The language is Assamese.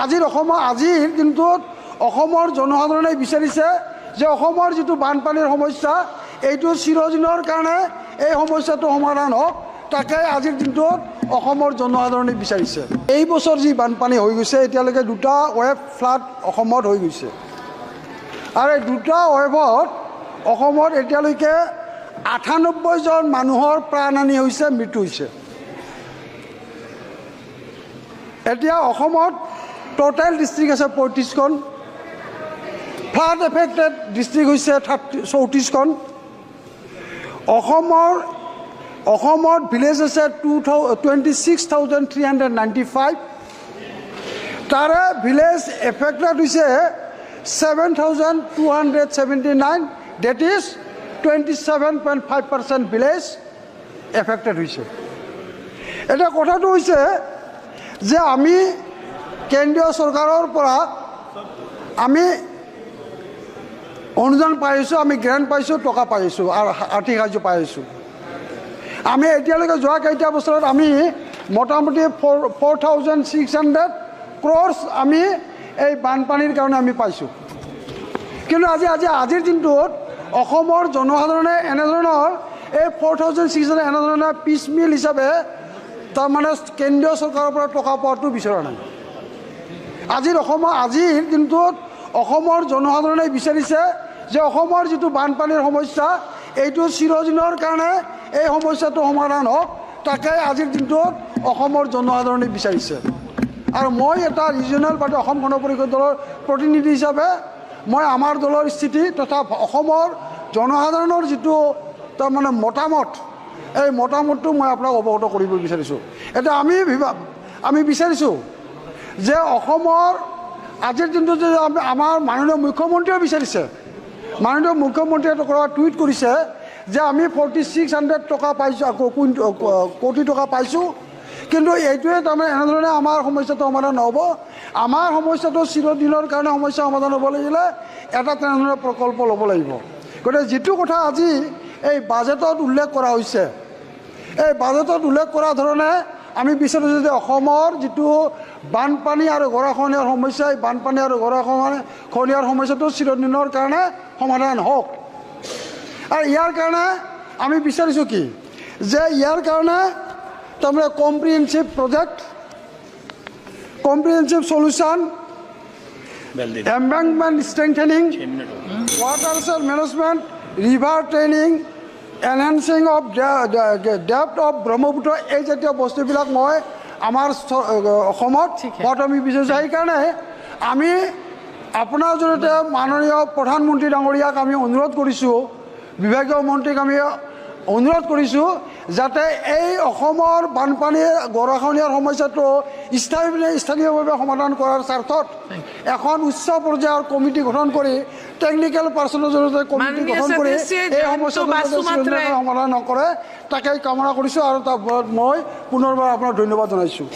আজিৰ দিনটোত অসমৰ জনসাধাৰণে বিচাৰিছে যে অসমৰ যিটো বানপানীৰ সমস্যা এইটো চিৰদিনৰ কাৰণে এই সমস্যাটো সমাধান হওক, তাকে আজিৰ দিনটোত অসমৰ জনসাধাৰণে বিচাৰিছে। এই বছৰ যি বানপানী হৈ গৈছে, এতিয়ালৈকে 2টা ৱেভ ফ্লাড অসমত হৈ গৈছে, আৰু এই 2টা ৱেভত অসমত এতিয়ালৈকে 98জন মানুহৰ প্ৰাণহানি হৈছে, মৃত্যু হৈছে। এতিয়া অসমত টোটেল ডিষ্ট্ৰিক্ট আছে 35খন, ফ্লাড এফেক্টেড ডিষ্ট্ৰিক্ট হৈছে 34খন। অসমত ভিলেজ আছে 26,395, তাৰে ভিলেজ এফেক্টেড হৈছে 7,279, ডেট ইজ 27.5% ভিলেজ এফেক্টেড হৈছে। এতিয়া কথাটো হৈছে যে আমি কেন্দ্ৰীয় চৰকাৰৰ পৰা আমি অনুদান পাই আছোঁ, আমি গ্ৰেণ্ট পাইছোঁ, টকা পাই আছোঁ, আৰু আৰ্থিক সাহায্য পাই আছোঁ। আমি এতিয়ালৈকে যোৱা কেইটা বছৰত আমি মোটামুটি 4,600 crores আমি এই বানপানীৰ কাৰণে আমি পাইছোঁ। কিন্তু আজিৰ দিনটোত অসমৰ জনসাধাৰণে এনেধৰণৰ এই 4,600 এনেধৰণে পিচমিল হিচাপে তাৰমানে কেন্দ্ৰীয় চৰকাৰৰ পৰা টকা পোৱাটো বিচৰা নাই। আজিৰ দিনটোত অসমৰ জনসাধাৰণে বিচাৰিছে যে অসমৰ যিটো বানপানীৰ সমস্যা এইটো চিৰদিনৰ কাৰণে এই সমস্যাটো সমাধান হওক, তাকে আজিৰ দিনটোত অসমৰ জনসাধাৰণে বিচাৰিছে। আৰু মই এটা ৰিজনেল পাৰ্টি অসম গণ পৰিষদ দলৰ প্ৰতিনিধি হিচাপে মই আমাৰ দলৰ স্থিতি তথা অসমৰ জনসাধাৰণৰ যিটো তাৰমানে মতামত, এই মতামতটো মই আপোনাক অৱগত কৰিব বিচাৰিছোঁ। এতিয়া আমি বিচাৰিছোঁ যে অসমৰ আজিৰ দিনটোত যে আমাৰ মাননীয় মুখ্যমন্ত্ৰীয়ে বিচাৰিছে, মাননীয় মুখ্যমন্ত্ৰীয়ে টুইট কৰিছে যে আমি 4,600 টকা পাইছোঁ, কোটি টকা পাইছোঁ, কিন্তু এইটোৱে তাৰমানে এনেধৰণে আমাৰ সমস্যাটো সমাধান নহ'ব। আমাৰ সমস্যাটো চিৰদিনৰ কাৰণে সমস্যা সমাধান হ'ব লাগিলে এটা তেনেধৰণৰ প্ৰকল্প ল'ব লাগিব। গতিকে যিটো কথা আজি এই বাজেটত উল্লেখ কৰা হৈছে, এই বাজেটত উল্লেখ কৰা ধৰণে আমি বিচাৰিছোঁ যে অসমৰ যিটো বানপানী আৰু গৰাখহনীয়াৰ সমস্যা, এই বানপানী আৰু গৰাখহনীয়াৰ সমস্যাটো চিৰদিনৰ কাৰণে সমাধান হওক। আৰু ইয়াৰ কাৰণে আমি বিচাৰিছোঁ কি যে ইয়াৰ কাৰণে তাৰমানে comprehensive project, comprehensive solution, embankment strengthening, ৱাটাৰছৰ management, river training, enhancing of depth of Brahmaputra, এই জাতীয় বস্তুবিলাক মই আমাৰ অসমত হোৱাটো আমি বিচাৰিছোঁ। সেইকাৰণে আমি আপোনাৰ জৰিয়তে মাননীয় প্ৰধানমন্ত্ৰী ডাঙৰীয়াক আমি অনুৰোধ কৰিছোঁ, বিভাগীয় মন্ত্ৰীক আমি অনুৰোধ কৰিছোঁ যাতে এই অসমৰ বানপানীৰ গৰাখহনীয়াৰ সমস্যাটো স্থানীয়ভাৱে সমাধান কৰাৰ স্বাৰ্থত এখন উচ্চ পৰ্যায়ৰ কমিটি গঠন কৰি, টেকনিকেল পাৰ্চনৰ জৰিয়তে কমিটি গঠন কৰি এই সমস্যাটো সমাধান নকৰে তাকে কামনা কৰিছোঁ। আৰু তাৰ মই পুনৰবাৰ আপোনাক ধন্যবাদ জনাইছোঁ।